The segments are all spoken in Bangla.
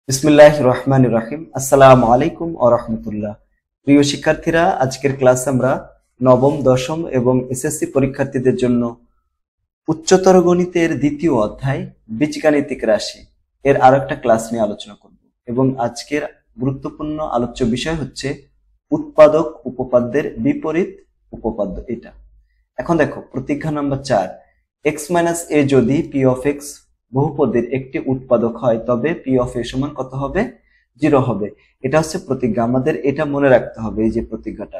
বিসমিল্লাহির রহমানির রহিম। আসসালামু আলাইকুম ওয়া রাহমাতুল্লাহ। প্রিয় শিক্ষার্থীরা, আজকের ক্লাসে আমরা নবম, দশম এবং এসএসসি পরীক্ষার্থীদের জন্য উচ্চতর গণিতের দ্বিতীয় অধ্যায় বীজগাণিতিক রাশি এর আরেকটা ক্লাস নিয়ে আলোচনা করব এবং আজকের গুরুত্বপূর্ণ আলোচ্য বিষয় হচ্ছে উৎপাদক উপপাদ্যের বিপরীত উপপাদ্য। এটা এখন দেখো, প্রতিজ্ঞা নাম্বার 4, x - a যদি p of x বহুপদীর একটি উৎপাদক হয় তবে p of a সমান কত হবে? 0 হবে। এটা হচ্ছে প্রতিজ্ঞা, আমাদের এটা মনে রাখতে হবে। এই যে প্রতিজ্ঞাটা,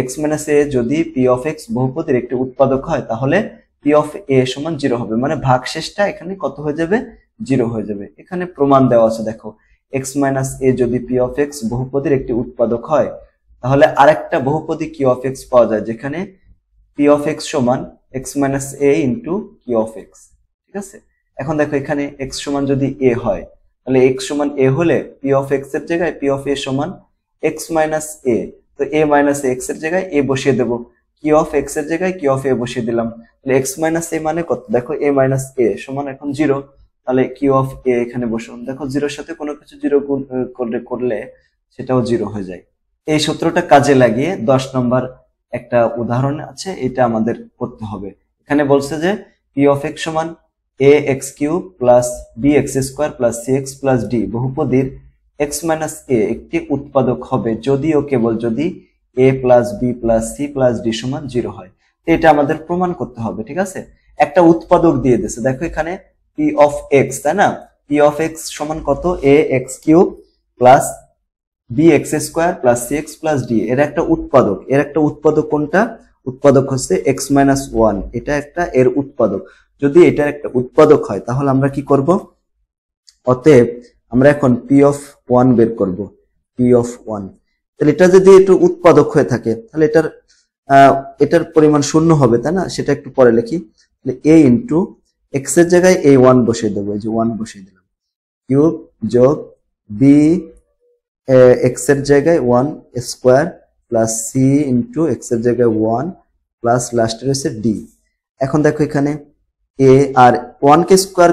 x - a যদি p of x বহুপদীর একটি উৎপাদক হয় তাহলে p of a সমান 0 হবে, মানে ভাগশেষটা এখানে কত হয়ে যাবে? 0 হয়ে যাবে। এখানে প্রমাণ দেওয়া আছে, দেখো, x - a যদি p of x বহুপদীর একটি উৎপাদক হয় তাহলে আরেকটা বহুপদী q of x পাওয়া যায় যেখানে p of x সমান x - a into q of x। ঠিক আছে, এখন দেখো এখানে x সমান যদি a হয় তাহলে x সমান a হলে p of x এর জায়গায় p of a সমান x - a, তো a - x এর জায়গায় a বসিয়ে দেব, q of x এর জায়গায় q of a বসিয়ে দিলাম। তাহলে x - a মানে কত? দেখো a - a সমান এখন 0, তাহলে q of a এখানে বসান। দেখো 0 এর সাথে কোনো কিছু 0 গুণ করলে সেটাও 0 হয়ে যায়। এই সূত্রটা কাজে লাগিয়ে 10 নম্বর একটা উদাহরণ আছে, এটা আমাদের করতে হবে। এখানে বলছে যে p of x সমান ax³ plus bx² plus cx plus d বহুপদীর x - a একটি উৎপাদক হবে যদি ও কেবল যদি a plus b plus c plus d সমান 0 হয়। তো এটা আমাদের প্রমাণ করতে হবে। ঠিক আছে, একটা উৎপাদক দিয়ে দিয়েছে, দেখো এখানে p of x, তাই না? p of x সমান কত? ax³ plus bx² plus cx plus d এর একটা উৎপাদক। এর একটা উৎপাদক কোনটা? উৎপাদক হচ্ছে x - 1, এটা একটা এর উৎপাদক। যদি এটার একটা উৎপাদক হয় তাহলে আমরা কি করব? অতএব আমরা এখন p of 1 বের করব। p of 1, তাহলে এটা যদি একটু উৎপাদক হয়ে থাকে তাহলে এটার পরিমাণ শূন্য হবে, তাই না? সেটা একটু পরে লিখি। তাহলে a ইন্টু x এর জায়গায় a 1 বসিয়ে দেবো, এই যে 1 বসিয়ে দিলাম, কিউব যোগ b x এর জায়গায় 1 square plus c into x এর জায়গায় 1 প্লাস লাস্টের হচ্ছে d। এখন দেখো এখানে a আর 1 কে স্কোয়ার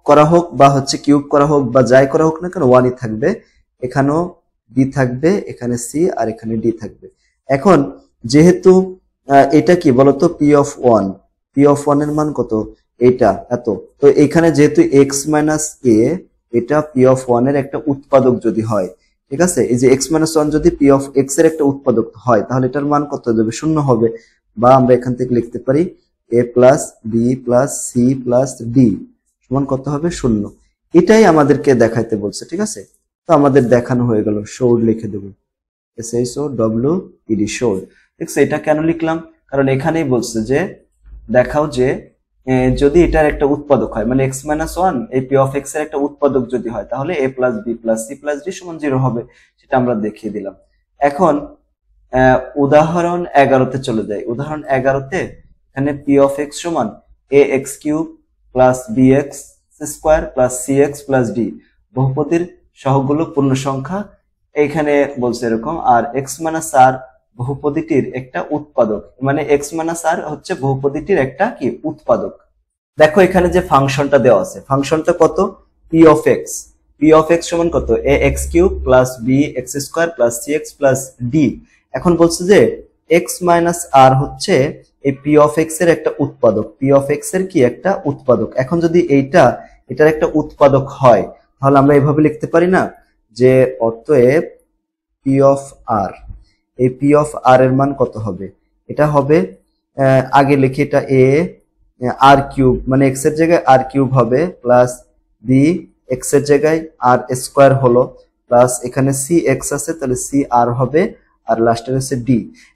করা হোক বা হচ্ছে কিউব করা হোক বা যাই করা হোক না কেন 1ই থাকবে, এখানেও b থাকবে, এখানে c আর এখানে d থাকবে। এখন যেহেতু এটা কি বলতো? p of 1, p of 1 এর মান কত? এটা এত। তো এখানে যেহেতু x - a এটা p of 1 এর একটা উৎপাদক যদি হয়, ঠিক আছে, এই যে x - 1 যদি p of x এর একটা উৎপাদক হয় তাহলে এটার মান কত হয়ে যাবে? 0 হবে। বা আমরা এখান থেকে লিখতে পারি a plus b plus c plus d সমান কত হবে? 0। এটাই আমাদেরকে দেখাইতে বলছে। ঠিক আছে, তো আমাদের দেখানো হয়ে গেল, শোড লিখে দেবো, SHOWED, শোড। ঠিক আছে, এটা কেন লিখলাম? কারণ এখানেই বলছে যে দেখাও যে যদি এটার একটা উৎপাদক হয়, মানে x - 1 এই p of x এর একটা উৎপাদক যদি হয় তাহলে a plus b plus c plus d সমান 0 হবে, সেটা আমরা দেখিয়ে দিলাম। এখন উদাহরণ 11তে চলে যাই। উদাহরণ 11তে এখানে p of x সমান ax³ plus bx² plus cx plus d বহুপদীর সহগগুলো পূর্ণ সংখ্যা এখানে বলছে এরকম, আর x - r বহুপদীটির একটা উৎপাদক, মানে x - r হচ্ছে বহুপদীটির একটা কি উৎপাদক। দেখো এখানে যে ফাংশনটা দেওয়া আছে, ফাংশনটা কত? p of x, p of x সমান কত? ax³ plus bx² plus cx plus d। এখন বলছে যে x - r হচ্ছে এই p of x এর একটা উৎপাদক, p of x এর কি একটা উৎপাদক। এখন যদি এটার একটা উৎপাদক হয় তাহলে আমরা এভাবে লিখতে পারি না যে অতএব p of r, এই p of r এর মান কত হবে? এটা হবে আগে লিখি, এটা a r³ মানে x এর জায়গায় r³ হবে প্লাস b x এর জায়গায় r² হলো প্লাস এখানে cx আছে তাহলে cr হবে আর লাস্টের হচ্ছে d।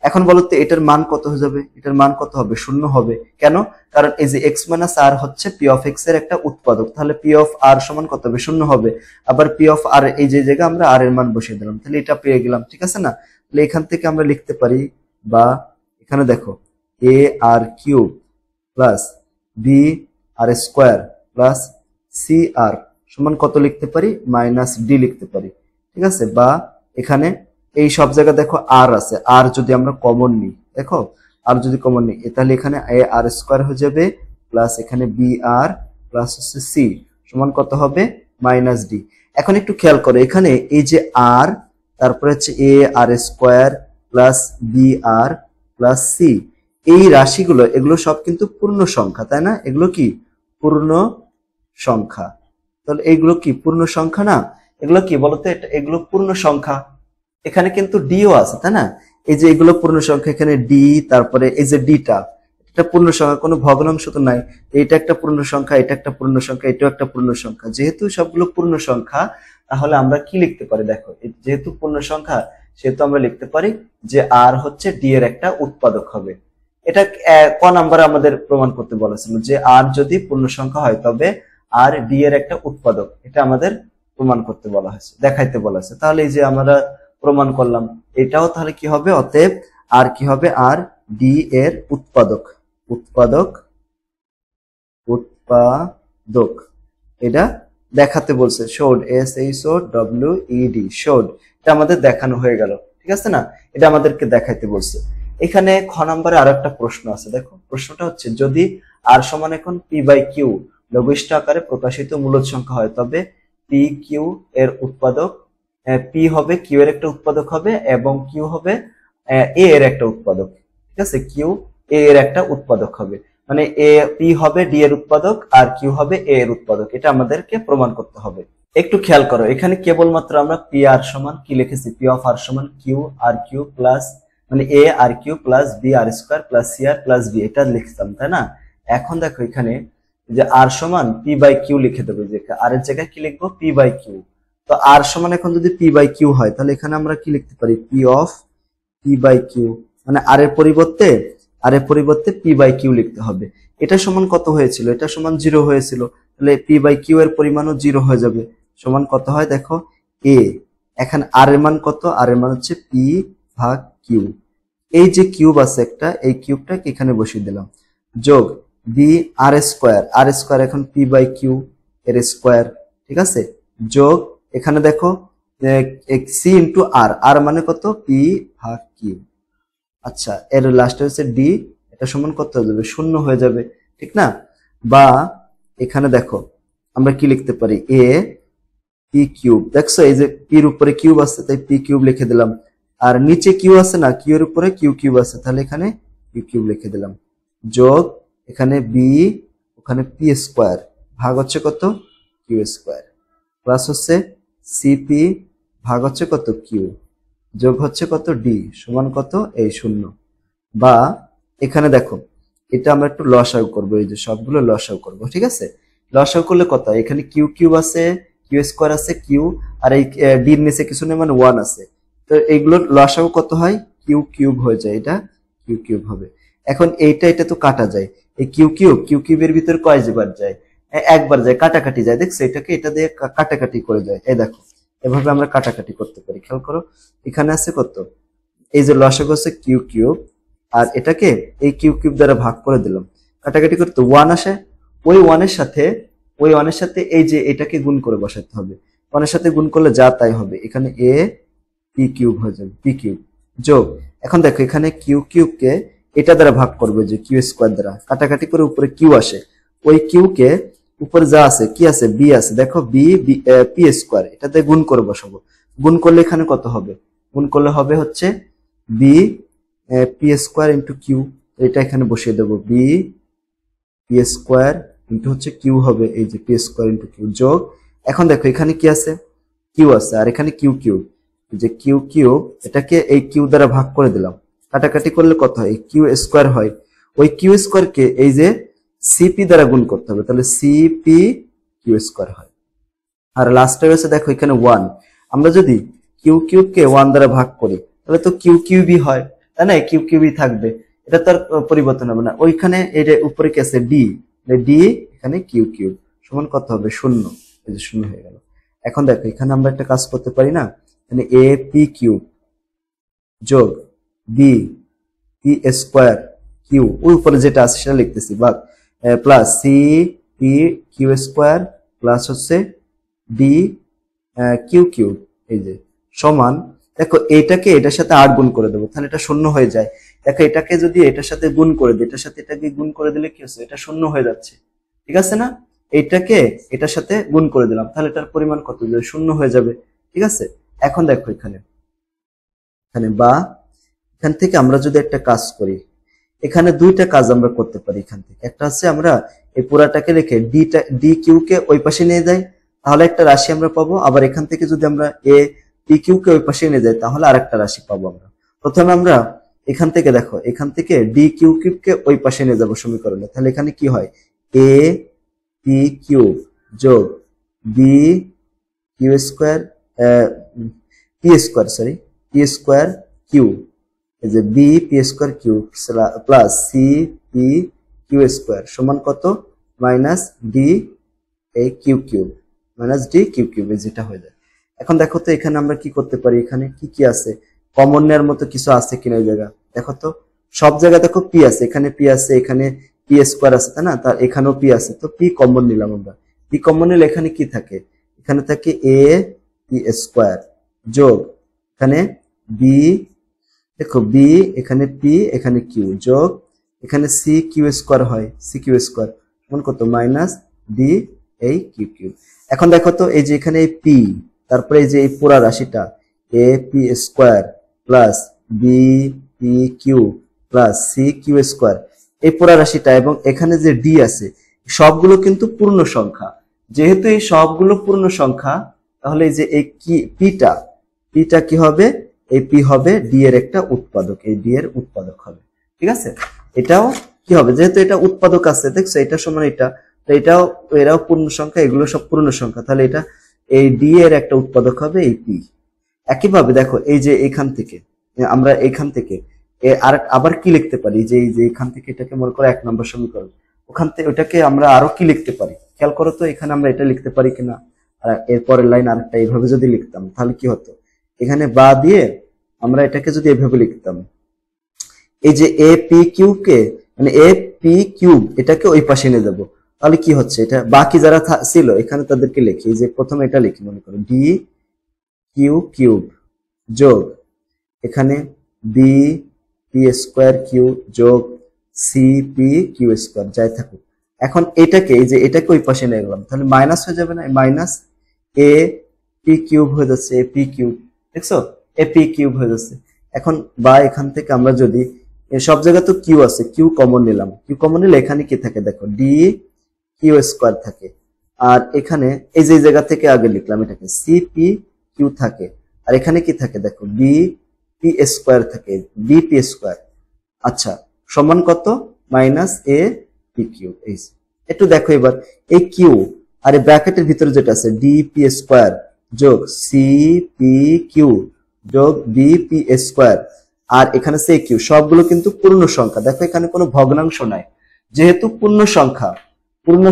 এখন বলো তো এটার মান কত হয়ে যাবে? এটার মান কত হবে? 0 হবে। কেন? কারণ এই যে x - r হচ্ছে p of x এর একটা উৎপাদক, তাহলে p of r সমান কত হবে? 0 হবে। আবার p of r এই যে জায়গায় আমরা r এর মান বসিয়ে দিলাম, তাহলে এটা পেয়ে গেলাম। ঠিক আছে না? তাহলে এখান থেকে আমরা লিখতে পারি, বা এখানে দেখো ar³ plus br² plus cr সমান কত লিখতে পারি? -d লিখতে পারি। ঠিক আছে, বা এখানে এই সব জায়গায় দেখো আর আছে, আর যদি আমরা কমন নিই, দেখো আর যদি কমন নিই তাহলে এখানে ar² হয়ে যাবে প্লাস এখানে br প্লাস হচ্ছে c সমান কত হবে? -d। এখন একটু খেয়াল করো, এখানে এই যে আর, তারপরে হচ্ছে এ আর স্কোয়ার প্লাস বি আর প্লাস সি, এই রাশিগুলো এগুলো সব কিন্তু পূর্ণ সংখ্যা, তাই না? এগুলো কি পূর্ণ সংখ্যা? তাহলে এইগুলো কি পূর্ণ সংখ্যা না? এগুলো কি বলতো, এগুলো পূর্ণ সংখ্যা। এখানে কিন্তু ডিও আছে, তাই না? এই যে এগুলো পূর্ণ সংখ্যা, এখানে ডি, তারপরে এই যে ডিটা, এটা পূর্ণ সংখ্যা, কোনো ভগ্নাংশ তো নাই। এটা একটা পূর্ণ সংখ্যা, এটা একটা পূর্ণ সংখ্যা, এটাও একটা পূর্ণ সংখ্যা। যেহেতু সবগুলো পূর্ণ সংখ্যা, তাহলে আমরা কি লিখতে পারি দেখো, যেহেতু পূর্ণ সংখ্যা সেহেতু আমরা লিখতে পারি যে আর হচ্ছে ডি এর একটা উৎপাদক হবে। এটা ক নাম্বারে আমাদের প্রমাণ করতে বলেছিল যে আর যদি পূর্ণ সংখ্যা হয় তবে আর ডি এর একটা উৎপাদক, এটা আমাদের প্রমাণ করতে বলা হয়েছে, দেখাইতে বলা হয়েছে। তাহলে এই যে আমরা প্রমাণ করলাম, এটাও তাহলে কি হবে, অতএব আর কি হবে, আর ডি এর উৎপাদক, উৎপাদক, উৎপাদক, এটা দেখাতে বলছে। Showed, S H O W E D, showed, এটা আমাদের দেখানো হয়ে গেল, ঠিক আছে না? এটা আমাদেরকে দেখাইতে বলছে। এখানে খ নম্বরে আরো একটা প্রশ্ন আছে, দেখো প্রশ্নটা হচ্ছে যদি আর সমান এখন পি বাই কিউ লঘিষ্ঠ আকারে প্রকাশিত মূলদ সংখ্যা হয় তবে পি কিউ এর উৎপাদক, পি হবে কিউ এর একটা উৎপাদক হবে এবং কিউ হবে এ এর একটা উৎপাদক, ঠিক আছে? কিউ এ এর একটা উৎপাদক হবে, মানে এ পি হবে ডি এর উৎপাদক আর কিউ হবে এ এর উৎপাদক, এটা আমাদেরকে প্রমাণ করতে হবে। একটু খেয়াল করো, এখানে কেবলমাত্র আমরা পি আর সমান কি লিখেছি, পি অফ আর সমান কিউ আর কিউ প্লাস, মানে এ আর কিউ প্লাস বি আর স্কোয়ার প্লাস সি আর প্লাস বি, এটা লিখতাম, তাই না? এখন দেখো এখানে যে আর সমান পি বাই কিউ লিখে দেবো, যে আর এর জায়গায় কি লিখবো, পি বাই কিউ। তো আর সমান এখন যদি পি বাই কিউ হয় তাহলে এখানে আমরা কি লিখতে পারি, P of P by Q, মানে আর এর পরিবর্তে পি বাই কিউ লিখতে হবে। এটা সমান কত হয়েছিল, এটা সমান 0 হয়েছিল, তাহলে পি বাই কিউ এর পরিমাণও 0 হয়ে যাবে। সমান কত হয় দেখো, এ, এখন আর এর মান কত, আর এর মান হচ্ছে পি ভাগ কিউ, এই যে কিউব আছে একটা, এই কিউবটাকে এখানে বসিয়ে দিলাম, যোগ বি আর স্কোয়ার, আর স্কোয়ার এখন পি বাই কিউ এর স্কোয়ার, ঠিক আছে? যোগ এখানে দেখো সি ইন্টু আর, আর মানে কত, পি ভাগ কিউ। আচ্ছা, এর লাস্টে হচ্ছে ডি, এটা সমান কত হয়ে যাবে, 0 হয়ে যাবে, ঠিক না? বা এখানে দেখো আমরা কি লিখতে পারি, এ পি কিউব, দেখছো এই যে পির উপরে কিউব আছে তাই পি কিউব লিখে দিলাম, আর নিচে কিউ আছে না, কিউ এর উপরে কিউ কিউব আছে, তাহলে এখানে কিউ কিউব লিখে দিলাম, যোগ এখানে বি, ওখানে পি স্কোয়ার, ভাগ হচ্ছে কত, কিউ স্কোয়ার, প্লাস হচ্ছে সিপি ভাগ হচ্ছে কত, কিউ, যোগ হচ্ছে কত, ডি, সমান কত, এই 0। বা এখানে দেখো এটা আমরা একটু লসাগু করবো, এই যে সবগুলো লসাগু করবো, ঠিক আছে? লসাগু করলে কত, এখানে কিউ কিউব আছে, কিউ স্কোয়ার আছে, কিউ, আর এই ডির নিচে কিছু নেই মানে 1 আছে, তো এইগুলোর লসাগু কত হয়, কিউ কিউব হয়ে যায়, এটা কিউ কিউব হবে। এখন এটা তো কাটা যায়, এই কিউ কিউবের ভিতরে কয়বার যায়, একবার যায়, কাটাকাটি যায়, দেখছো এটাকে এটা দিয়ে কাটাকাটি করে যায়, এই দেখো এভাবে আমরা কাটাকাটি করতে পারি। খেয়াল করো এখানে আছে কত, এই যে লসাগু আছে কিউ কিউব, আর এটাকে এই কিউ কিউব দ্বারা ভাগ করে দিলাম, কাটাকাটি করতে 1 আসে, ওই 1 এর সাথে এই যে এটাকে গুণ করে বসাতে হবে, 1 এর সাথে গুণ করলে যা তাই হবে, এখানে এ পি কিউব হয়ে যাবে, পি কিউব, যোগ এখন দেখো এখানে কিউ কিউবকে এটা দ্বারা ভাগ করবে, যে কিউ স্কোয়ার দ্বারা কাটাকাটি করে উপরে কিউ আসে, ওই কিউ কে উপরে যা আছে কি আছে, বি আছে, দেখো বি পি স্কোয়ার, এটাতে গুণ করে বসাবো, গুণ করলে এখানে কত হবে, গুণ করলে হবে হচ্ছে B P square into Q, এটা এখানে বসিয়ে দেবো, বি পি স্কোয়ার ইন্টু হচ্ছে কিউ হবে, এই যে পি স্কোয়ার ইন্টু কিউ, যোগ এখন দেখো এখানে কি আছে, কিউ আছে, আর এখানে কিউ কিউব, যে কিউ কিউব এটাকে এই কিউ দ্বারা ভাগ করে দিলাম, কাটাকাটি করলে কত হয়, কিউ স্কোয়ার হয়, ওই কিউ স্কোয়ার কে এই যে সিপি দ্বারা গুণ করতে হবে, তাহলে সিপি কিউ স্কোয়ার হয়। আর লাস্টে রয়েছে দেখো এখানে 1, আমরা যদি কিউ কিউব কে 1 দ্বারা ভাগ করি তাহলে তো কিউ কিউবই হয়, তাই না? কিউ কিউবই থাকবে, এটা তো আর পরিবর্তন হবে না। ওইখানে এর উপরে কি আছে, ডি, ডি এখানে কিউ কিউব, সমান কত হবে, 0, এই যে 0 হয়ে গেল। এখন দেখো এখানে আমরা একটা কাজ করতে পারি না, মানে এ পি কিউব যোগ বি পি স্কোয়ার কিউ, ওই উপরে যেটা আছে সেটা লিখতেছি, বা plus C P Q square plus হচ্ছে ডি কিউ কিউব, এই যে সমান, দেখো এইটাকে এটার সাথে 8 গুণ করে দেবো, তাহলে এটা 0 হয়ে যায়। দেখো এটাকে যদি এটার সাথে গুণ করে দিই, এটার সাথে এটাকে গুণ করে দিলে কি হচ্ছে, এটা 0 হয়ে যাচ্ছে, ঠিক আছে না? এইটাকে এটার সাথে গুণ করে দিলাম, তাহলে এটার পরিমাণ কত হয়ে যাবে? 0 হয়ে যাবে। ঠিক আছে, এখন দেখো এখানে এখানে বা এখান থেকে আমরা যদি একটা কাজ করি, এখানে দুইটা কাজ আমরা করতে পারি এখান থেকে। একটা হচ্ছে আমরা এই পুরাটাকে রেখে ডি কিউ কে ওই পাশে নিয়ে যাই, তাহলে একটা রাশি আমরা পাবো। আবার এখান থেকে যদি আমরা এ পি কিউ কে ওই পাশে নিয়ে যাই, তাহলে আরেকটা রাশি পাবো আমরা। প্রথমে আমরা এখান থেকে দেখো, এখান থেকে ডি কিউ কিউব কে ওই পাশে নিয়ে যাবো সমীকরণে, তাহলে এখানে কি হয়? এ পি কিউব যোগ B Q square P square P square Q, এই যে B P square Q plus C P Q square সমান কত? মাইনাস ডি এই Q cube, minus D Q cube, যেটা হয়ে যায়। এখন দেখো তো এখানে আমরা কি করতে পারি, এখানে কি কি আছে? কমন নেওয়ার মতো কিছু আছে কিনা এই জায়গা দেখো তো। সব জায়গায় দেখো পি আছে, এখানে পি আছে, এখানে পি স্কোয়ার আছে, তাই না? তার এখানেও পি আছে, তো পি কমন নিলাম আমরা। পি কমন নিলে এখানে কি থাকে? এখানে থাকে এ পি স্কোয়ার যোগ এখানে বি, দেখো বি এখানে পি এখানে কিউ যোগ এখানে সি কিউ স্কোয়ার হয়, সি কিউ স্কোয়ার সমান কত? মাইনাস ডি এই কিউ কিউ। এখন দেখো তো এই যে এখানে এই পি, তারপরে এই যে এই পুরা রাশিটা A P square plus B P Q plus C Q square, এই পুরা রাশিটা এবং এখানে যে ডি আছে সবগুলো কিন্তু পূর্ণ সংখ্যা। যেহেতু এই সবগুলো পূর্ণ সংখ্যা, তাহলে এই যে এই পিটা কি হবে? এই পি হবে ডি এর একটা উৎপাদক, এই ডি এর উৎপাদক হবে। ঠিক আছে, এটাও কি হবে? যেহেতু এটা উৎপাদক আছে, দেখছো এটা সমান এটা, তো এরাও পূর্ণ সংখ্যা, এগুলো সব পূর্ণ সংখ্যা, তাহলে এটা এই ডি এর একটা উৎপাদক হবে এই পি। একইভাবে দেখো এই যে এখান থেকে আমরা এখান থেকে আবার কি লিখতে পারি, যে এই যে এখান থেকে এটাকে মনে করো 1 নম্বর সমীকরণ, ওখান থেকে ওটাকে আমরা আরো কি লিখতে পারি খেয়াল করো তো। এখানে আমরা এটা লিখতে পারি কিনা, আর এরপরের লাইন আরেকটা এইভাবে যদি লিখতাম তাহলে কি হতো? এখানে বা দিয়ে আমরা এটাকে যদি এভাবে লিখতাম, এই যে এ পি কিউ কে মানে এ পি কিউব এটাকে ওই পাশে নিয়ে যাবো, তাহলে কি হচ্ছে? এটা বাকি যারা ছিল এখানে তাদেরকে লিখি, এই যে প্রথমে এটা লিখি, মনে করো ডি কিউ কিউব যোগ এখানে বি পি স্কোয়ার কিউ যোগ সি পি কিউ স্কোয়ার, যাই থাকুক। এখন এটাকে এই যে এটাকে ওই পাশে নিয়ে গেলাম, তাহলে মাইনাস হয়ে যাবে না? মাইনাস এ পি কিউব হয়ে যাচ্ছে এ পি কিউব, দেখছো এ পি কিউব হয়ে যাচ্ছে। এখন বা এখান থেকে আমরা যদি সব জায়গায় তো কিউ আছে, কিউ কমন নিলাম, কিউ কমন নিলে এখানে কি থাকে দেখো? ডি কিউ স্কোয়ার থাকে। আর এখানে এই যে জায়গা থেকে আগে লিখলাম এটাকে সি পি কিউ থাকে, আর এখানে কি থাকে দেখো? বি পি স্কোয়ার থাকে, বি পি স্কোয়ার। আচ্ছা, সমান কত? Minus A P Q. এই একটু দেখো এবার এই কিউ আর এই ব্র্যাকেটের ভিতরে যেটা আছে ডি পি স্কোয়ার যোগ সি পি কিউ যোগ বি পি স্কোয়ার, আর এখানে সে কিউ, সবগুলো কিন্তু পূর্ণ সংখ্যা। দেখো এখানে কোনো ভগ্নাংশ নাই, যেহেতু পূর্ণ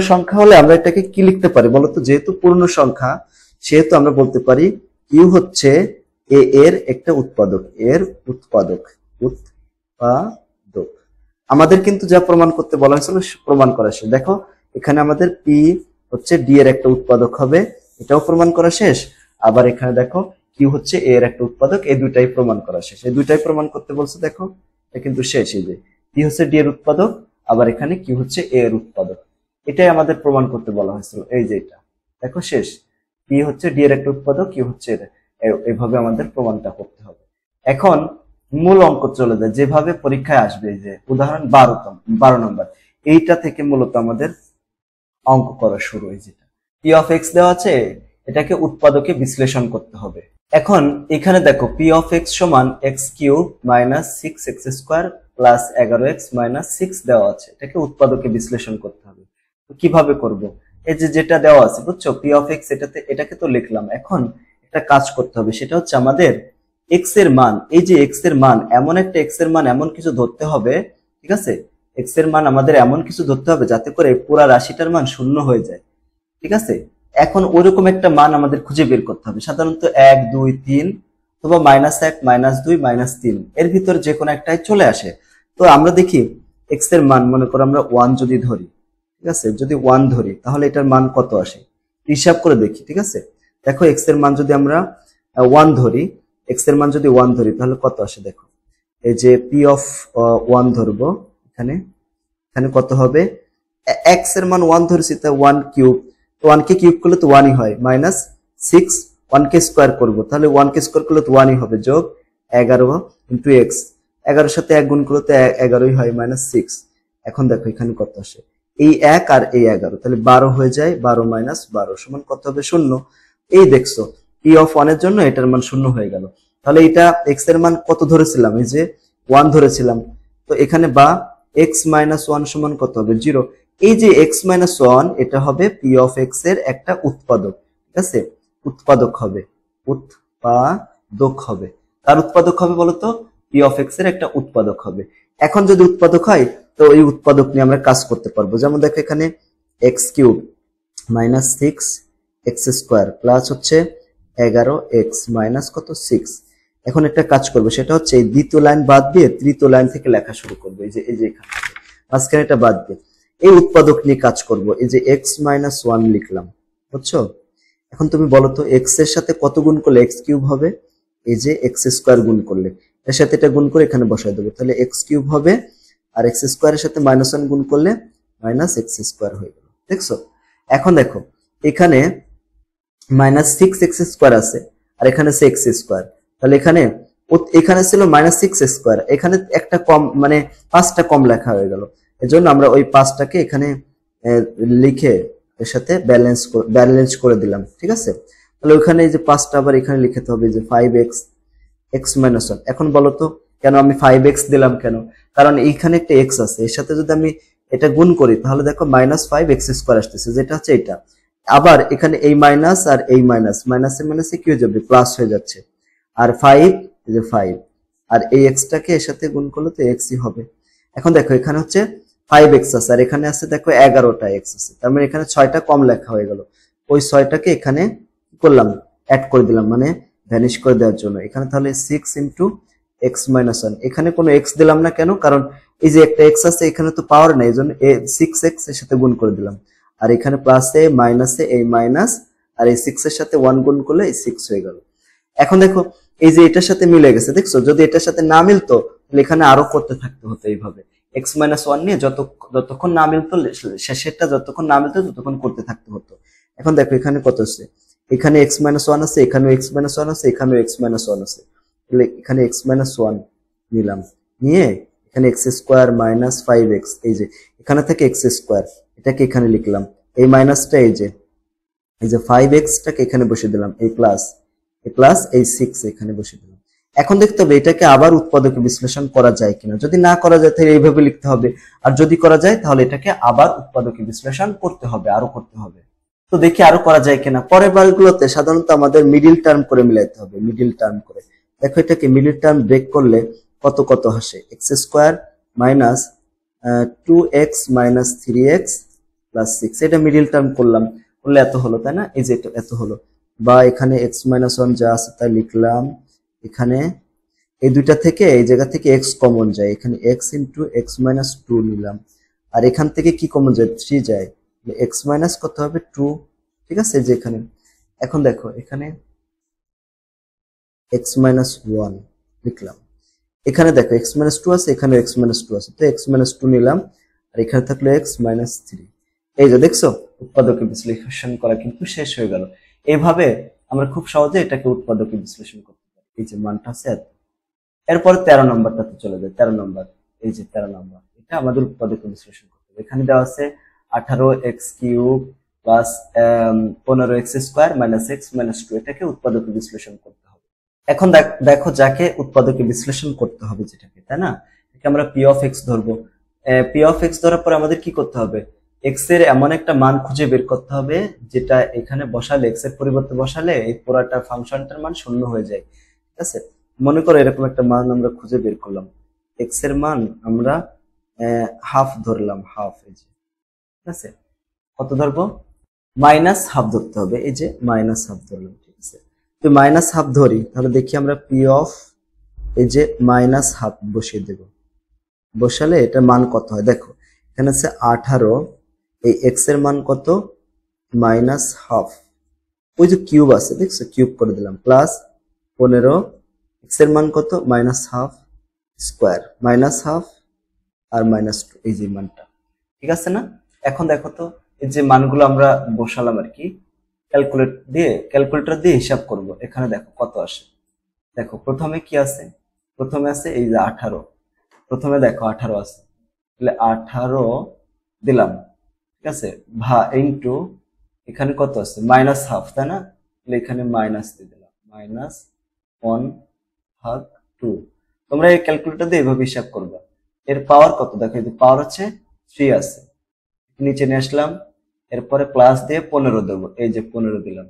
সংখ্যা হলে আমরা এটাকে কি লিখতে পারি বলতো? যেহেতু পূর্ণ সংখ্যা, সেহেতু আমরা বলতে পারি কিউ হচ্ছে এ এর একটা উৎপাদক, এর উৎপাদক। আমাদের কিন্তু যা প্রমাণ করতে বলা হয়েছিল প্রমাণ করা শেষ। দেখো এখানে আমাদের পি হচ্ছে ডি এর একটা উৎপাদক হবে, এটাও প্রমাণ করা শেষ। আবার এখানে দেখো কিউ হচ্ছে এ এর একটা উৎপাদক, এই দুইটাই প্রমাণ করা শেষ। এই দুইটাই প্রমাণ করতে বলছে, দেখো এটা কিন্তু শেষ। এই যে পি হচ্ছে ডি এর উৎপাদক, আবার এখানে কিউ হচ্ছে এ এর উৎপাদক, এটাই আমাদের প্রমাণ করতে বলা হয়েছিল। এই যে এটা দেখো শেষ, পি হচ্ছে ডি এর একটা উৎপাদক, কিউ হচ্ছে এর, এইভাবে আমাদের প্রমাণটা করতে হবে। এখন মূল অঙ্ক চলে যায়, যেভাবে পরীক্ষায় আসবে, যে উদাহরণ 12 নম্বর, এইটা থেকে মূলত আমাদের অঙ্ক করা শুরু হয়। যেটা পি অফ এক্স দেওয়া আছে, এটাকে উৎপাদকে বিশ্লেষণ করতে হবে। এখন এখানে দেখো পি অফ এক্স সমান x cube minus 6x square plus 11x minus 6 দেওয়া আছে, এটাকে উৎপাদকে বিশ্লেষণ করতে হবে। কিভাবে করব? এই যে যেটা দেওয়া আছে বুঝছো, পি অফ এক্স, এটাকে তো লিখলাম। এখন একটা কাজ করতে হবে, সেটা হচ্ছে আমাদের এক্স এর মান, এই যে এক্স এর মান, এমন একটা এক্স এর মান এমন কিছু ধরতে হবে, ঠিক আছে? এক্স এর মান আমাদের এমন কিছু ধরতে হবে যাতে করে পুরা রাশিটার মান 0 হয়ে যায়, ঠিক আছে? এখন ওইরকম একটা মান আমাদের খুঁজে বের করতে হবে, সাধারণত 1 2 3 অথবা -1 -2 -3 এর ভিতর যে কোনো একটাই চলে আসে। তো আমরা দেখি এক্স এর মান, মনে করো আমরা 1 যদি ধরি, ঠিক আছে? যদি 1 ধরি তাহলে এটার মান কত আসে হিসাব করে দেখি, ঠিক আছে? দেখো এক্স এর মান যদি আমরা 1 ধরি, এক্স এর মান যদি 1 ধরি তাহলে কত আসে দেখো। এই যে পি অফ 1 ধরবো, এখানে কত হবে? এক্স এর মান 1 ধরেছি, তাই 1 কিউব, 1 কে কিউব করলে তো 1ই হয়, মাইনাস 6, 1 কে স্কোয়ার করব, তাহলে 1 কে স্কোয়ার করলে তো 1ই হবে, যোগ 11 ইন্টু এক্স, 11 সাথে 1 গুণ করলে তো 11ই হয়, মাইনাস 6। এখন দেখো এখানে কত আসে, এই 1 আর এই 11, তাহলে 12 হয়ে যায়, 12 মাইনাস 12 সমান কত হবে, 0। এই দেখছো পি অফ 1 এর জন্য এটার মান 0 হয়ে গেল। তাহলে এটা এক্স এর মান কত ধরেছিলাম, এই যে 1 ধরেছিলাম, তো এখানে বা এক্স মাইনাস 1 সমান কত হবে, 0। এই যে এক্স মাইনাস 1 এটা হবে পি অফ এক্স এর একটা উৎপাদক, ঠিক আছে, উৎপাদক হবে, উৎপাদক হবে, তার উৎপাদক হবে বলতো, পি অফ এক্স এর একটা উৎপাদক হবে। এখন যদি উৎপাদক হয় তো এই উৎপাদক নিয়ে আমরা কাজ করতে পারবো, যেমন দেখো এখানে x cube minus 6 x square plus হচ্ছে 11 এক্স মাইনাস কত 6। এখন একটা কাজ করবো, সেটা হচ্ছে এই দ্বিতীয় লাইন বাদ দিয়ে তৃতীয় লাইন থেকে লেখা শুরু করবো, এই যে এখান থেকে মাঝখানে এটা বাদ দিয়ে এই উৎপাদক নিয়ে কাজ করব। এই যে এক্স মাইনাস 1 লিখলাম, বুঝছো। এখন তুমি বলো তো এক্স এর সাথে কত গুণ করলে এক্স কিউব হবে, এই যে এক্স স্কোয়ার গুণ করলে, এর সাথে এটা গুণ করে এখানে বসাই দেবো, তাহলে এক্স কিউব হবে, আর এক্স স্কোয়ারের সাথে মাইনাস 1 গুণ করলে মাইনাস এক্স স্কোয়ার হয়ে গেল, দেখছো। এখন দেখো এখানে মাইনাস 6 এক্স স্কোয়ার আছে, আর এখানে আছে এক্স স্কোয়ার, তাহলে এখানে ছিল মাইনাস 6 স্কোয়ার, এখানে একটা কম, মানে 5টা কম লেখা হয়ে গেল, এজন্য আমরা ওই 5টাকে এখানে লিখে এর সাথে ব্যালেন্স করে দিলাম, ঠিক আছে। তাহলে ওখানে এই যে 5টা আবার এখানে লিখতে হবে, যে 5x এক্স মাইনাস 1। এখন বলো তো কেন আমি 5x দিলাম, কেন, কারণ এইখানে একটা এক্স আছে, এর সাথে যদি আমি এটা গুণ করি তাহলে দেখো মাইনাস 5 এক্স স্কোয়ার আসতেছে, যেটা হচ্ছে এটা। আবার এখানে এই মাইনাস আর এই মাইনাসে মাইনাসে কি হয়ে যাবে, প্লাস হয়ে যাচ্ছে, আর 5 এই যে 5, আর এই এক্সটাকে এর সাথে গুণ করলে তো এক্সই হবে। এখন দেখো এখানে হচ্ছে 5x আছে, আর এখানে আছে দেখো 11টা এক্স আছে, তার মানে এখানে 6টা কম লেখা হয়ে গেল, ওই 6টাকে এখানে কি করলাম, অ্যাড করে দিলাম, মানে ভ্যানিশ করে দেওয়ার জন্য। এখানে তাহলে 6 ইন্টু এক্স মাইনাস 1, এখানে কোনো এক্স দিলাম না, কেন, কারণ এই যে একটা এক্স আছে এখানে তো পাওয়ার নেই, এই জন্য 6x এর সাথে গুণ করে দিলাম, আর এখানে প্লাসে মাইনাসে এই মাইনাস, আর এই 6 এর সাথে 1 গুণ করলে এই 6 হয়ে গেল। এখন দেখো এই যে এটার সাথে মিলে গেছে, দেখছো, যদি এটার সাথে না মিলতো তাহলে এখানে আরো করতে থাকতে হতো এইভাবে, এক্স মাইনাস 1 নিয়ে যতক্ষণ না মিলতো, শেষেরটা যতক্ষণ না মিলতো ততক্ষণ করতে থাকতে হতো। এখন দেখো এখানে কত আছে, এখানে এক্স মাইনাস 1 আছে, এখানেও এক্স মাইনাস 1 আছে, এখানেও এক্স মাইনাস 1 আছে, তাহলে এখানে এক্স মাইনাস 1 নিলাম, নিয়ে এখানে এক্স স্কোয়ার মাইনাস 5x, এই যে এখানে থেকে এক্স স্কোয়ার এটাকে এখানে লিখলাম, এই মাইনাসটা এই যে 5x টাকে এখানে বসে দিলাম, এই প্লাস এই 6 এখানে বসে দিলাম। এখন দেখতে হবে এটাকে আবার উৎপাদকে বিশ্লেষণ করা যায় কিনা, যদি না করা যায় তাহলে এইভাবে লিখতে হবে, আর যদি করা যায় তাহলে এটাকে আবার উৎপাদকে বিশ্লেষণ করতে হবে, আরো করতে হবে। তো দেখি আরো করা যায় কিনা। পরের বারগুলোতে সাধারণত আমাদের মিডিল টার্ম করে মিলাইতে হবে, মিডিল টার্ম করে। দেখো এটাকে মিডিল টার্ম ব্রেক করলে কত কত আসে, x square minus 2x minus 3x plus 6, এটা মিডিল টার্ম করলাম, করলে এত হলো, তাই না, এই যে এত হলো, বা এখানে x মাইনাস 1 যা আছে তাই লিখলাম, এখানে এই দুইটা থেকে এই জায়গা থেকে x কমন যায়, এখানে x ইন্টু এক্স মাইনাস 2 নিলাম, আর এখান থেকে কি কমন যায়, 3 যায়, x মাইনাস কত হবে 2, ঠিক আছে, যে এখানে। এখন দেখো এখানে x মাইনাস 1 লিখলাম, এখানে দেখো x মাইনাস 2 আছে, এখানে x মাইনাস 2 আছে, তো x মাইনাস 2 নিলাম, আর এখানে থাকলো x মাইনাস 3। এই যে দেখছো উৎপাদকে বিশ্লেষণ করা কিন্তু শেষ হয়ে গেল। এইভাবে আমরা খুব সহজে এটাকে উৎপাদকে বিশ্লেষণ করতে পারি। এই যে মানটা আছে এত। এরপরে 13 নম্বরটাতে চলে যায়, 13 নম্বর, এই যে 13 নম্বর, এটা আমাদের উৎপাদকে বিশ্লেষণ করতে হবে। এখানে দেওয়া আছে 18x cube plus 15x square minus x minus 2, এটাকে উৎপাদকে বিশ্লেষণ করতে হবে। এখন দেখো যাকে উৎপাদকে বিশ্লেষণ করতে হবে যেটাকে, তাই না, এটাকে আমরা পি অফ এক্স ধরবো। পি অফ এক্স ধরার পরে আমাদের কি করতে হবে, এক্স এর এমন একটা মান খুঁজে বের করতে হবে যেটা এখানে বসালে, এক্স এর পরিবর্তে বসালে এই পুরাটা ফাংশনটার মান 0 হয়ে যায়, ঠিক আছে। মনে করো এরকম একটা মান আমরা খুঁজে বের করলাম, এক্স এর মান আমরা হাফ ধরলাম, হাফ, এই যে, ঠিক আছে, কত ধরবো, মাইনাস হাফ ধরতে হবে, এই যে মাইনাস হাফ ধরলাম, ঠিক আছে। তো মাইনাস হাফ ধরি, তাহলে দেখি আমরা পি অফ এই যে মাইনাস হাফ বসিয়ে দেব, বসালে এটার মান কত হয়, দেখো এখানে আছে 18, এই এক্স এর মান কত, মাইনাস হাফ, ওই যে কিউব আছে দেখছো, কিউব করে দিলাম, প্লাস 15, এক্স এর মান কত, minus half square, minus half আর মাইনাস 2, এই যে মানটা, ঠিক আছে না। এখন দেখো তো এই যে মানগুলো আমরা বসালাম আর কি, ক্যালকুলেটর দিয়ে হিসাব করব। এখানে দেখো কত আসে। দেখো প্রথমে কি আছে, প্রথমে আছে এই যে 18। প্রথমে দেখো 18 আছে, তাহলে 18 দিলাম, ঠিক আছে, ইন্টু এখানে কত আছে মাইনাস হাফ, তাই না? তাহলে এখানে মাইনাস দিয়ে দিলাম, -1/2। তোমরা এই ক্যালকুলেটর দিয়ে এভাবে হিসাব করবা। এর পাওয়ার কত দেখো, এই পাওয়ার হচ্ছে 3 আছে, নিচে নিয়ে আসলাম, এরপরে প্লাস দিয়ে 15 দেবো, এই যে 15 দিলাম।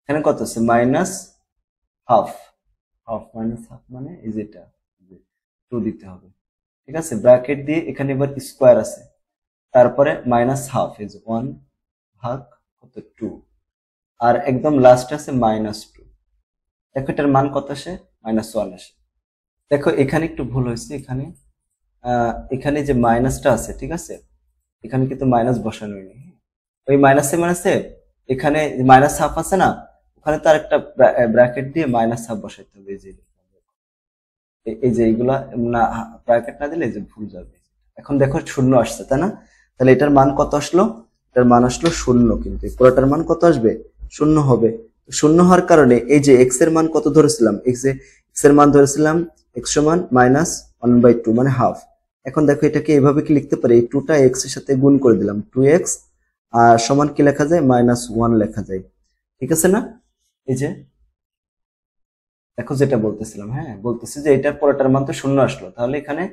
এখানে কত আছে মাইনাস হাফ, মাইনাস হাফ মানে এই যেটা 2 দিতে হবে, ঠিক আছে। ব্র্যাকেট দিয়ে এখানে এবার স্কোয়ার আছে, তারপরে মাইনাস হাফ, এই যে 1/2 আর একদম লাস্ট আছে -2। দেখো এটার মান কত আসে, -1 আসে। দেখো এখানে একটু ভুল হয়েছে, এখানে যে মাইনাসটা আছে, ঠিক আছে, এখানে কিন্তু মাইনাস বসানো নেই। ওই মাইনাসে এখানে মাইনাস হাফ আছে না, ওখানে তার একটা ব্র্যাকেট দিয়ে মাইনাস হাফ বসাইতে হবে। এই যে এইগুলা না, ব্র্যাকেট না দিলে এই যে ভুল যাবে। এখন দেখো 0 আসছে, তাই না? তাহলে এটার মান কত আসলো, এটার মান আসলো 0, কিন্তু পুরোটার মান কত আসবে, 0 হবে। 0 হওয়ার কারণে এই যে এক্স এর মান কত ধরেছিলাম, এক্স এর মান ধরেছিলাম এক্স সমান -1/2 মানে হাফ। এখন দেখো এটাকে এইভাবে কি লিখতে পারি, এই 2টা এক্স এর সাথে গুণ করে দিলাম, 2x আর সমান কি লেখা যায়, -1 লেখা যায়, ঠিক আছে না? এই যে দেখো যেটা বলতেছিলাম, হ্যাঁ বলতেছি যে এটার পরেরটার মান তো 0 আসলো, তাহলে এখানে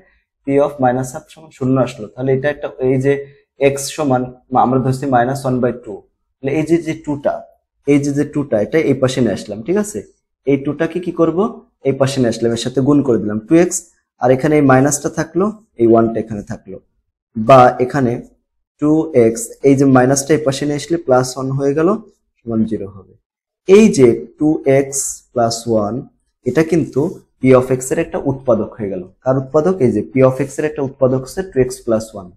p অফ -1/2 সমান 0 আসলো। তাহলে এটা একটা, এই যে x সমান আমরা ধরছি -1/2, তাহলে এই যে 2টা, এই যে 2টা এটা এই পাশে নিয়ে আসলাম, ঠিক আছে। এই 2টাকে কি করব, এই পাশে নিয়ে আসলাম, এর সাথে গুণ করে দিলাম 2x, আর এখানে এই মাইনাসটা থাকলো, এই 1টা এখানে থাকলো, বা এখানে 2x, এই যে মাইনাসটা এই পাশে নিয়ে আসলে +1 হয়ে গেল, সমান 0 হবে। এই যে 2x + 1 এটা কিন্তু p of x এর একটা উৎপাদক হয়ে গেল। কার উৎপাদক, এই যে p of x এর একটা উৎপাদক হচ্ছে 2x + 1।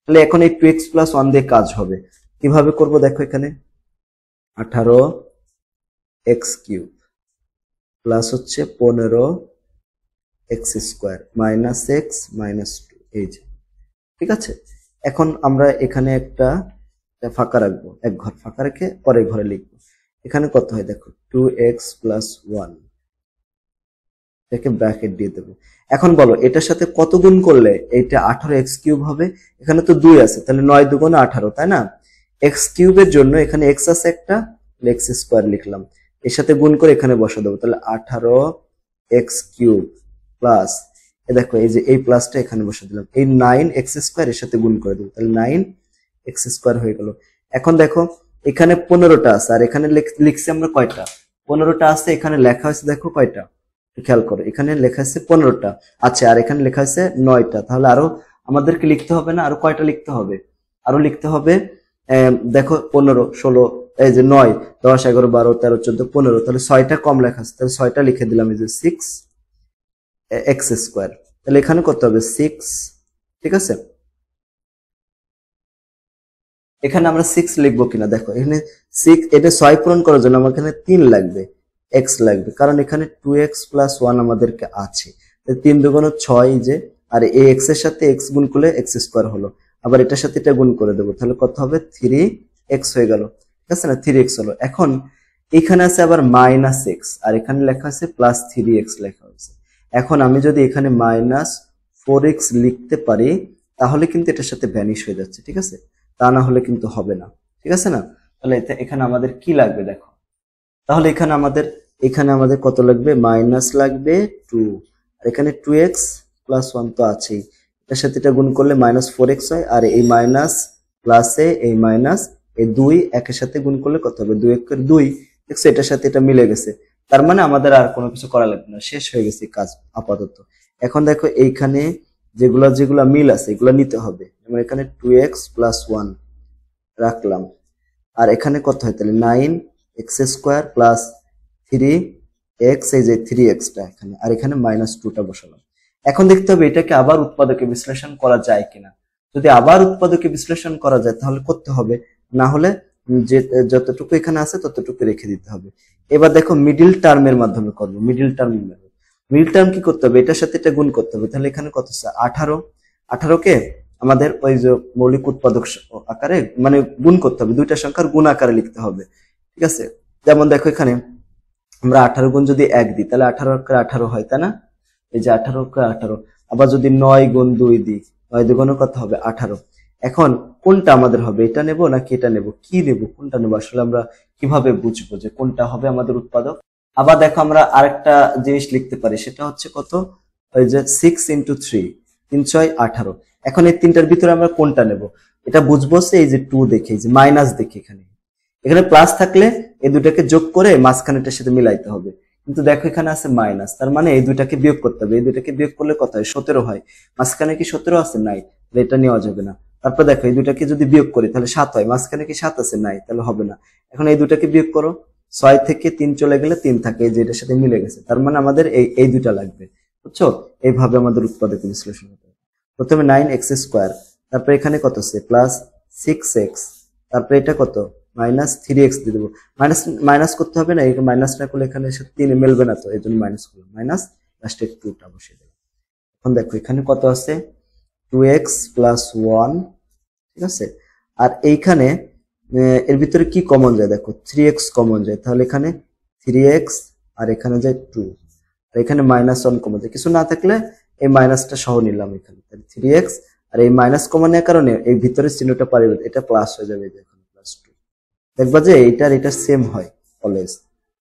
তাহলে এখন এই 2x + 1 দিয়ে কাজ হবে। কিভাবে করব দেখো, এখানে 18x³ প্লাস হচ্ছে 15x² -x -2, এই যে, ঠিক আছে। এখন আমরা এখানে একটা ফাঁকা রাখবো, এক ঘর ফাঁকা রেখে পরের ঘরে লিখবো। এখানে কত হয় দেখো, 2x + 1, এটাকে ব্র্যাকেট দিয়ে দেবো। এখন বলো এটার সাথে কত গুণ করলে এটা 18x³ হবে? এখানে তো 2 আছে, তাহলে 9 × 2 = 18, তাই না? x³ এর জন্য এখানে x আছে একটা, x² লিখলাম, এর সাথে গুণ করে এখানে বসা দেবো, তাহলে 18x³ প্লাস, দেখো এই যে এই প্লাসটা এখানে বসে দিলাম, এই 9x² এর সাথে গুণ করে দেবো, তাহলে 9x² হয়ে গেল। এখন দেখো এখানে 15টা আছে, আর এখানে লিখছি আমরা কয়টা, 15টা আছে, এখানে লেখা হয়েছে দেখো কয়টা, খেয়াল করো, এখানে লেখা আছে 15টা, আচ্ছা, আর এখানে লেখা আছে 9টা, তাহলে আরো আমাদেরকে লিখতে হবে না, আরো কয়টা লিখতে হবে, আরো লিখতে হবে, দেখো 15, 16, এই যে 9, 10, 11, 12, 13, 14, 15, তাহলে 6টা কম লেখা আছে, তাহলে 6টা লিখে দিলাম, এই যে 6x², তাহলে এখানে কত হবে 6, ঠিক আছে। এখানে আমরা 6 লিখবো কিনা দেখো, এখানে 6, এটা 6 পূরণ করার জন্য আমার এখানে 3 লাগবে, x লাগবে, কারণ এখানে 2x + 1 আমাদেরকে আছে, 3 × 2 = 6, যে, আর এই x এর সাথে x গুণ করলে x² হলো, আবার এটার সাথে এটা গুণ করে দেবো, তাহলে কত হবে 3x হয়ে গেল, ঠিক আছে না, 3x হলো। এখন এখানে আছে আবার -x, আর এখানে লেখা আছে +3x লেখা হয়েছে। এখন আমি যদি এখানে -4x লিখতে পারি, তাহলে কিন্তু এটার সাথে ভ্যানিশ হয়ে যাচ্ছে, ঠিক আছে, তা না হলে কিন্তু হবে না, ঠিক আছে না। তাহলে এখানে আমাদের কি লাগবে দেখো, তাহলে এখানে আমাদের কত লাগবে, মাইনাস লাগবে 2, আর এখানে 2x + 1 তো আছেই, এটার সাথে এটা গুণ করলে -4x হয়, আর এই মাইনাস প্লাসে এই মাইনাস, এই 2 একের সাথে গুণ করলে কত হবে, 2 × 2, দেখছো এটার সাথে এটা মিলে গেছে, তার মানে আমাদের আর কোনো কিছু করা লাগবে না, শেষ হয়ে গেছে কাজ আপাতত। এখন দেখো এইখানে যেগুলা মিল আছে এগুলা নিতে হবে, যেমন এখানে 2x + 1 রাখলাম, আর এখানে কত হয়, তাহলে 9x² + 3x, এই যে 3xটা এখানে, আর এখানে -2টা বসালাম। এখন দেখতে হবে এটাকে আবার উৎপাদকে বিশ্লেষণ করা যায় কিনা। যদি আবার উৎপাদকে বিশ্লেষণ করা যায় তাহলে করতে হবে, না হলে যে যতটুকু এখানে আছে ততটুকু রেখে দিতে হবে। এবার দেখো মিডিল টার্মের মাধ্যমে করবো, মিডিল টার্ম কি করতে হবে, এটার সাথে এটা গুণ করতে হবে, তাহলে এখানে কত আছে 18, 18কে আমাদের ওই যে মৌলিক উৎপাদক আকারে মানে গুণ করতে হবে, দুইটা সংখ্যার গুণ আকারে লিখতে হবে। ঠিক আছে, যেমন দেখো এখানে আমরা 18 গুণ যদি 1 দিই তাহলে 18 অক্ষরে 18 হয়, তাই না? এই যে 18 অক্ষরে 18। আবার যদি 9 গুণ 2 দিই, 9 দুগুণে কত হবে? 18। এখন কোনটা আমাদের হবে, এটা নেব নাকি এটা নেব, কি নেব, কোনটা নেব, আসলে আমরা কিভাবে বুঝবো যে কোনটা হবে আমাদের উৎপাদক? আবার দেখো আমরা আরেকটা জিনিস লিখতে পারি, সেটা হচ্ছে কত, ওই যে 6 ইন্টু 3, 3 6 18। এখন এই তিনটার ভিতরে আমরা কোনটা নেব এটা বুঝবো এই যে 2 দেখে, এই যে মাইনাস দেখে, এখানে এখানে প্লাস থাকলে এই দুটাকে যোগ করে মাঝখানেটার সাথে মিলাইতে হবে, কিন্তু দেখো এখানে আছে মাইনাস, তার মানে এই দুটাকে বিয়োগ করতে হবে। এই দুটাকে বিয়োগ করলে কত হয়? 17 হয়। মাঝখানে কি 17 আছে? নাই, তাহলে এটা নেওয়া যাবে না। তারপর দেখো এই দুটাকে যদি বিয়োগ করি তাহলে 7 হয়। মাঝখানে কি 7 আছে? নাই, তাহলে হবে না। এখন এই দুটাকে বিয়োগ করো, 6 থেকে 3 চলে গেলে 3 থাকে, এই যে এটার সাথে মিলে গেছে, তার মানে আমাদের এই দুটা লাগবে। বুঝছো? এইভাবে আমাদের উৎপাদক বিশ্লেষণ হতে হবে। প্রথমে 9x স্কোয়ার, তারপর এখানে কত আছে? প্লাস 6x, তারপরে এটা কত? মাইনাস 3x দিয়ে দেবো। মাইনাস মাইনাস করতে হবে না, এটা মাইনাস না করলে এখানে 3 মেলবে না, তো এই জন্য মাইনাস করলাম, মাইনাস লাস্টে 2টা বসিয়ে দিলাম। এখন দেখো এখানে কত আছে? 2x plus 1। ঠিক আছে, আর এইখানে এর ভিতরে কি কমন যায়? দেখো 3x কমন যায়, তাহলে এখানে 3x আর এখানে যায় 2, আর এখানে মাইনাস 1 কমন যায়। কিছু না থাকলে এই মাইনাসটা সহ নিলাম এখানে, তাহলে 3x আর এই মাইনাস কমনের কারণে এই ভিতরে চিহ্নটা পরিবর্তন, এটা প্লাস হয়ে যাবে, দেখুন প্লাস 2। দেখবা যে এইটার এটা সেম হয়, অলওয়েজ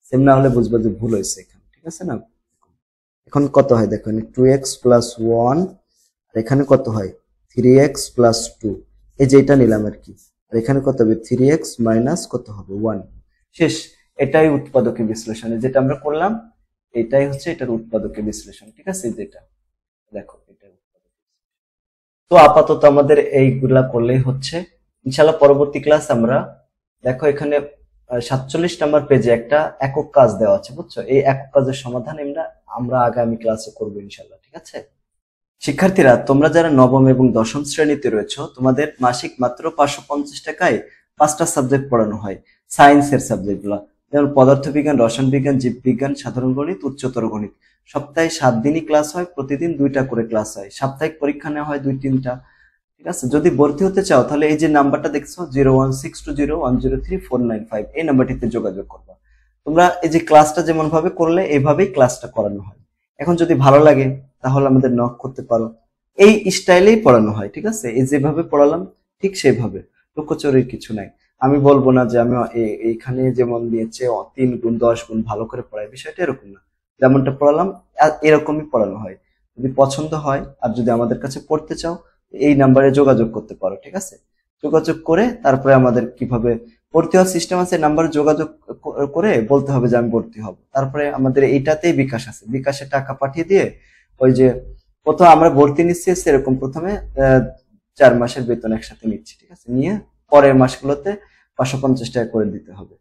সেম না হলে বুঝবা যে ভুল হয়েছে এখানে। ঠিক আছে না? এখন কত হয় দেখো, 2x প্লাস 1, আর এখানে কত হয়? 3x প্লাস 2, এই যে এটা নিলাম আর কি, আর এখানে কত হবে? 3x মাইনাস কত হবে? 1। শেষ। এটাই উৎপাদকের বিশ্লেষণে যেটা আমরা করলাম, এটাই হচ্ছে এটার উৎপাদকের বিশ্লেষণ। ঠিক আছে, যেটা দেখো এটা উৎপাদক। তো আপাতত আমাদের এইগুলা করলেই হচ্ছে। ইনশাআল্লাহ পরবর্তী ক্লাস আমরা, দেখো এখানে 47 নম্বর পেজে একটা একক কাজ দেওয়া আছে, বুঝছো? এই একক কাজের সমাধান আমরা আগামী ক্লাসে করবো ইনশাআল্লাহ। ঠিক আছে শিক্ষার্থীরা, তোমরা যারা নবম এবং দশম শ্রেণীতে রয়েছো, তোমাদের মাসিক মাত্র 550 টাকায় 5টা সাবজেক্ট পড়ানো হয়। সায়েন্সের সাবজেক্ট গুলা, যেমন পদার্থবিজ্ঞান, রসায়ন বিজ্ঞান, জীববিজ্ঞান, সাধারণ গণিত, উচ্চতর গণিত। সপ্তাহে 7 দিনই ক্লাস হয়, প্রতিদিন 2টা করে ক্লাস হয়। সাপ্তাহিক পরীক্ষা নেওয়া হয় 2-3টা। ঠিক আছে, যদি ভর্তি হতে চাও তাহলে এই যে নাম্বারটা দেখছো 01620103495, এই নাম্বারটিতে যোগাযোগ করবা। তোমরা এই যে ক্লাসটা যেমন ভাবে করলে এইভাবেই ক্লাসটা করানো হয়। এখন যদি ভালো লাগে তাহলে আমাদের নক করতে পারো। এই স্টাইলেই পড়ানো হয়। ঠিক আছে, এই যেভাবে পড়ালাম ঠিক সেভাবে, লুকোচুরির কিছু নাই। আমি বলবো না যে আমি এইখানে যেমন দিয়েছে 3 গুণ 10 গুণ ভালো করে পড়াই, বিষয়টা এরকম না। যেমনটা পড়ালাম এরকমই পড়ানো হয়। যদি পছন্দ হয় আর যদি আমাদের কাছে পড়তে চাও, এই নাম্বারে যোগাযোগ করতে পারো। ঠিক আছে, যোগাযোগ করে তারপরে আমাদের কিভাবে ভর্তি হওয়ার সিস্টেম আছে, নাম্বারে যোগাযোগ করে বলতে হবে যে আমি ভর্তি হব। তারপরে আমাদের এইটাতেই বিকাশ আছে, বিকাশে টাকা পাঠিয়ে দিয়ে ওই যে প্রথম আমরা ভর্তি নিচ্ছি সেরকম প্রথমে 4 মাসের বেতন একসাথে নিচ্ছি। ঠিক আছে, নিয়ে পরের মাসগুলোতে 550 টাকা করে দিতে হবে।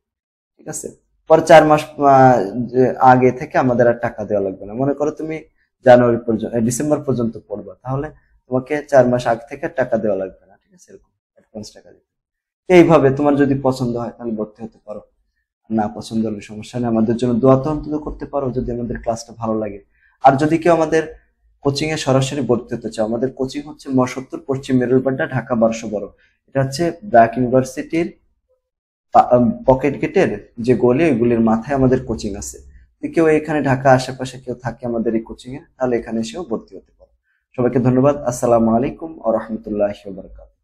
ঠিক আছে, পর 4 মাস আগে থেকে আমাদের আর টাকা দেওয়া লাগবে না। মনে করো তুমি জানুয়ারি পর্যন্ত, ডিসেম্বর পর্যন্ত পড়বা, তাহলে তোমাকে 4 মাস আগে থেকে টাকা দেওয়া লাগবে না। ঠিক আছে, এরকম অ্যাডভান্স টাকা দিতে। এইভাবে তোমার যদি পছন্দ হয় তাহলে ভর্তি হতে পারো, না পছন্দ হলে সমস্যা নেই। আমাদের জন্য দোয়া তো অন্তত করতে পারো যদি আমাদের ক্লাসটা ভালো লাগে। আর যদি কেউ আমাদের কোচিং এ সরাসরি ভর্তি হতে চাও, আমাদের কোচিং হচ্ছে 70 পশ্চিম মেরুলবাড্ডা, ঢাকা 1212। এটা হচ্ছে ব্র্যাক ইউনিভার্সিটির পকেট গেটের যে গলি, ওই গলির মাথায় আমাদের কোচিং আছে। যদি কেউ এখানে ঢাকা আশেপাশে কেউ থাকে আমাদের এই কোচিং এ, তাহলে এখানে এসেও ভর্তি হতে পারো। সবাইকে ধন্যবাদ। আসসালামু আলাইকুম ওয়া রাহমাতুল্লাহি ওয়া বারাকাতুহু।